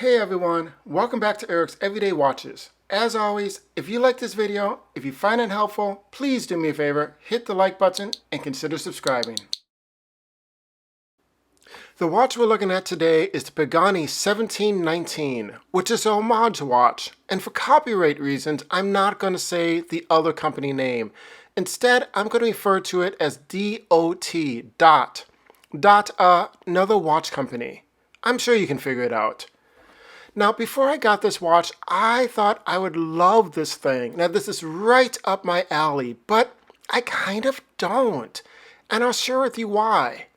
Hey everyone, welcome back to Eric's Everyday Watches. As always, if you like this video, if you find it helpful, please do me a favor, hit the like button and consider subscribing. The watch we're looking at today is the Pagani 1719, which is a Homage watch, and for copyright reasons, I'm not going to say the other company name. Instead, I'm going to refer to it as DOT, another watch company. I'm sure you can figure it out. Now, before I got this watch, I thought I would love this thing. Now, this is right up my alley, but I kind of don't. And I'll share with you why.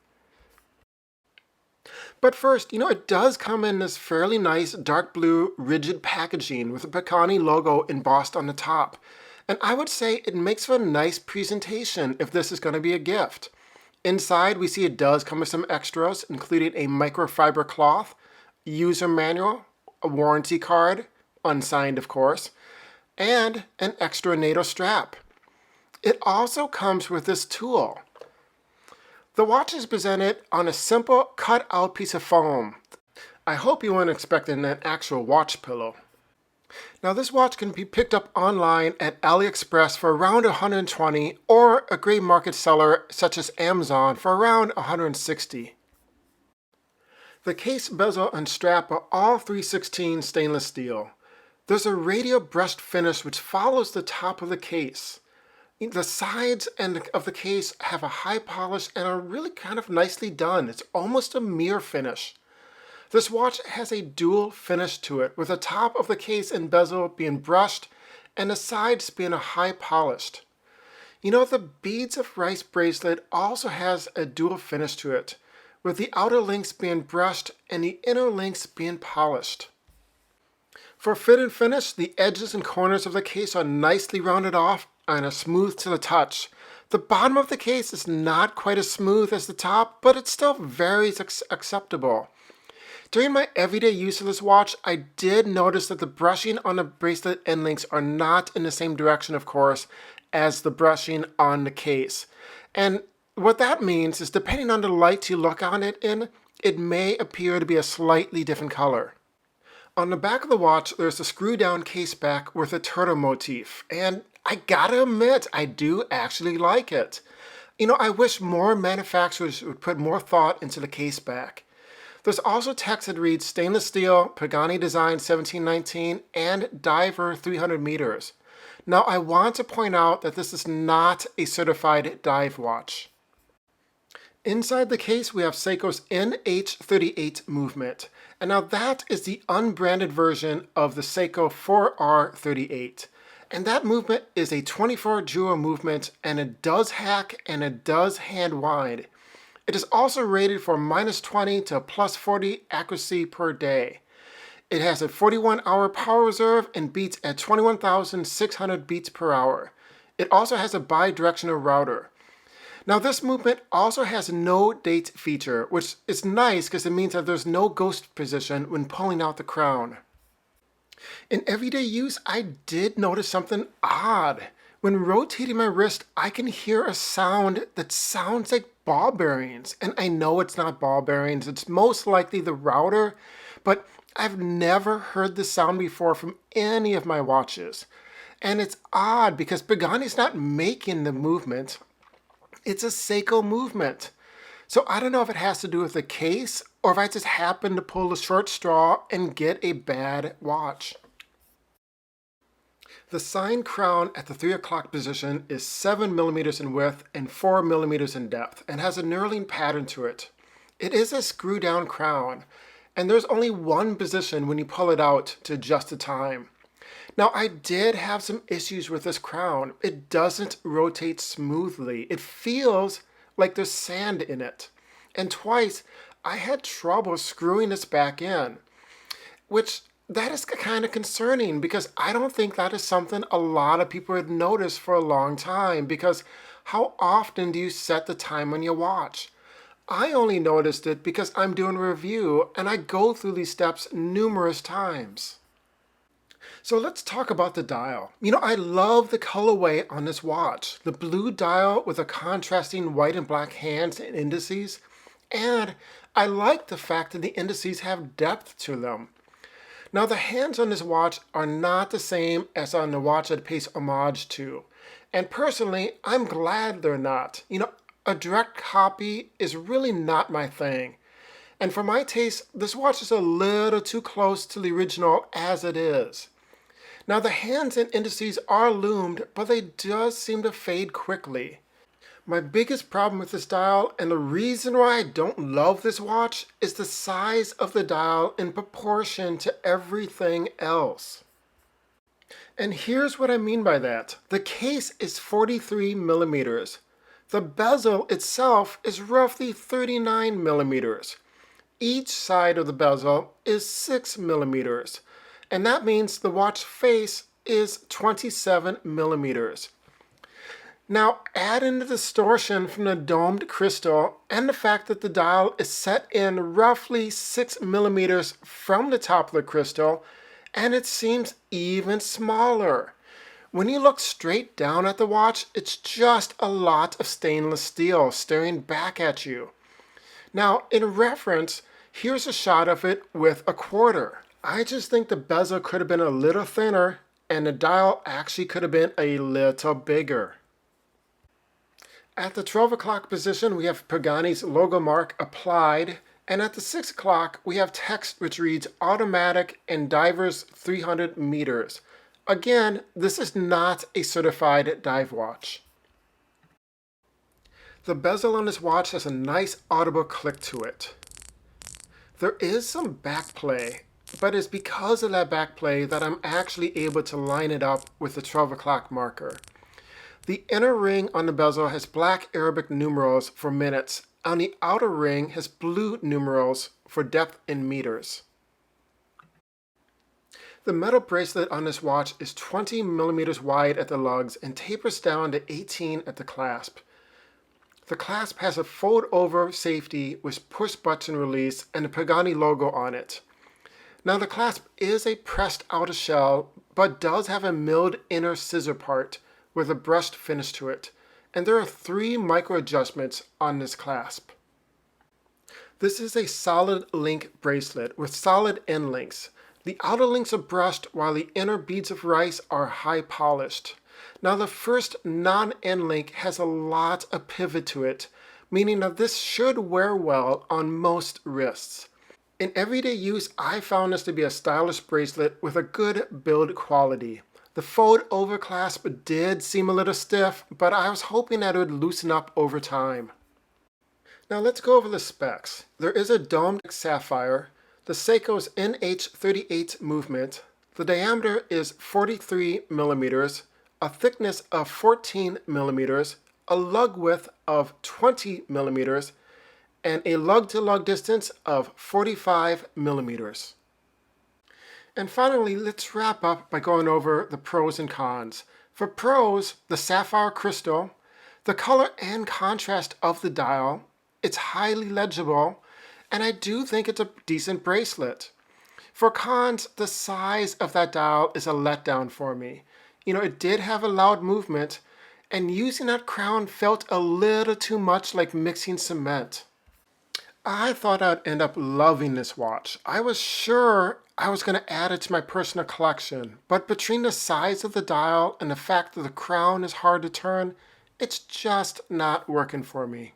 But first, it does come in this fairly nice dark blue rigid packaging with the Pagani logo embossed on the top. And I would say it makes for a nice presentation if this is going to be a gift. Inside, we see it does come with some extras, including a microfiber cloth, user manual, a warranty card, unsigned of course, and an extra NATO strap. It also comes with this tool. The watch is presented on a simple cut-out piece of foam. I hope you weren't expecting an actual watch pillow. Now this watch can be picked up online at AliExpress for around $120 or a gray market seller such as Amazon for around $160. The case, bezel, and strap are all 316 stainless steel. There's a radial brushed finish which follows the top of the case. The sides of the case have a high polish and are really kind of nicely done. It's almost a mirror finish. This watch has a dual finish to it, with the top of the case and bezel being brushed and the sides being a high polished. The beads of rice bracelet also has a dual finish to it, with the outer links being brushed and the inner links being polished. For fit and finish, the edges and corners of the case are nicely rounded off and are smooth to the touch. The bottom of the case is not quite as smooth as the top, but it's still very acceptable. During my everyday use of this watch, I did notice that the brushing on the bracelet end links are not in the same direction, of course, as the brushing on the case. And what that means is, depending on the light you look on it in, it may appear to be a slightly different color. On the back of the watch, there's a screw-down case back with a turtle motif, and I gotta admit, I do actually like it. I wish more manufacturers would put more thought into the case back. There's also text that reads stainless steel, Pagani Design 1719, and diver 300 meters. Now, I want to point out that this is not a certified dive watch. Inside the case, we have Seiko's NH38 movement. And now that is the unbranded version of the Seiko 4R38. And that movement is a 24 jewel movement, and it does hack and it does hand wind. It is also rated for -20 to +40 accuracy per day. It has a 41-hour power reserve and beats at 21,600 beats per hour. It also has a bi-directional router. Now this movement also has a no date feature, which is nice because it means that there's no ghost position when pulling out the crown. In everyday use, I did notice something odd. When rotating my wrist, I can hear a sound that sounds like ball bearings. And I know it's not ball bearings, it's most likely the router, but I've never heard this sound before from any of my watches. And it's odd because Pagani's not making the movement. It's a Seiko movement. So I don't know if it has to do with the case or if I just happened to pull the short straw and get a bad watch. The sign crown at the 3 o'clock position is 7 millimeters in width and 4 millimeters in depth and has a knurling pattern to it. It is a screw down crown, and there's only one position when you pull it out to adjust the time. Now, I did have some issues with this crown. It doesn't rotate smoothly. It feels like there's sand in it. And twice, I had trouble screwing this back in, which that is kind of concerning because I don't think that is something a lot of people would notice for a long time, because how often do you set the time on your watch? I only noticed it because I'm doing a review and I go through these steps numerous times. So let's talk about the dial. I love the colorway on this watch. The blue dial with the contrasting white and black hands and indices. And I like the fact that the indices have depth to them. Now the hands on this watch are not the same as on the watch that pays homage to. And personally, I'm glad they're not. A direct copy is really not my thing. And for my taste, this watch is a little too close to the original as it is. Now the hands and indices are loomed, but they just seem to fade quickly. My biggest problem with this dial, and the reason why I don't love this watch, is the size of the dial in proportion to everything else. And here's what I mean by that. The case is 43 millimeters. The bezel itself is roughly 39 millimeters. Each side of the bezel is 6 millimeters. And that means the watch face is 27 millimeters. Now add in the distortion from the domed crystal and the fact that the dial is set in roughly 6 millimeters from the top of the crystal, and it seems even smaller. When you look straight down at the watch, it's just a lot of stainless steel staring back at you. Now, in reference, here's a shot of it with a quarter. I just think the bezel could have been a little thinner, and the dial actually could have been a little bigger. At the 12 o'clock position, we have Pagani's logo mark applied, and at the 6 o'clock, we have text which reads automatic and divers 300 meters. Again, this is not a certified dive watch. The bezel on this watch has a nice audible click to it. There is some backplay, but it's because of that backplay that I'm actually able to line it up with the 12 o'clock marker. The inner ring on the bezel has black Arabic numerals for minutes, and the outer ring has blue numerals for depth in meters. The metal bracelet on this watch is 20 millimeters wide at the lugs and tapers down to 18 at the clasp. The clasp has a fold-over safety with push-button release and the Pagani logo on it. Now the clasp is a pressed outer shell, but does have a milled inner scissor part with a brushed finish to it, and there are 3 micro adjustments on this clasp. This is a solid link bracelet with solid end links. The outer links are brushed while the inner beads of rice are high polished. Now the first non-end link has a lot of pivot to it, meaning that this should wear well on most wrists. In everyday use, I found this to be a stylish bracelet with a good build quality. The fold-over clasp did seem a little stiff, but I was hoping that it would loosen up over time. Now let's go over the specs. There is a domed sapphire, the Seiko's NH38 movement. The diameter is 43 millimeters, a thickness of 14 millimeters, a lug width of 20 millimeters, and a lug-to-lug distance of 45 millimeters. And finally, let's wrap up by going over the pros and cons. For pros, the sapphire crystal, the color and contrast of the dial, it's highly legible, and I do think it's a decent bracelet. For cons, the size of that dial is a letdown for me. It did have a loud movement, and using that crown felt a little too much like mixing cement. I thought I'd end up loving this watch. I was sure I was going to add it to my personal collection, but between the size of the dial and the fact that the crown is hard to turn, it's just not working for me.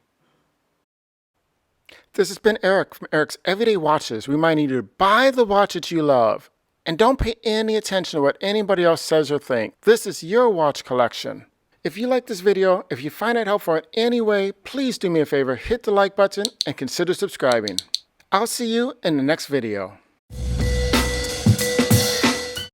This has been Eric from Eric's Everyday Watches, reminding you to buy the watch that you love and don't pay any attention to what anybody else says or thinks. This is your watch collection. If you like this video, if you find it helpful in any way, please do me a favor, hit the like button and consider subscribing. I'll see you in the next video.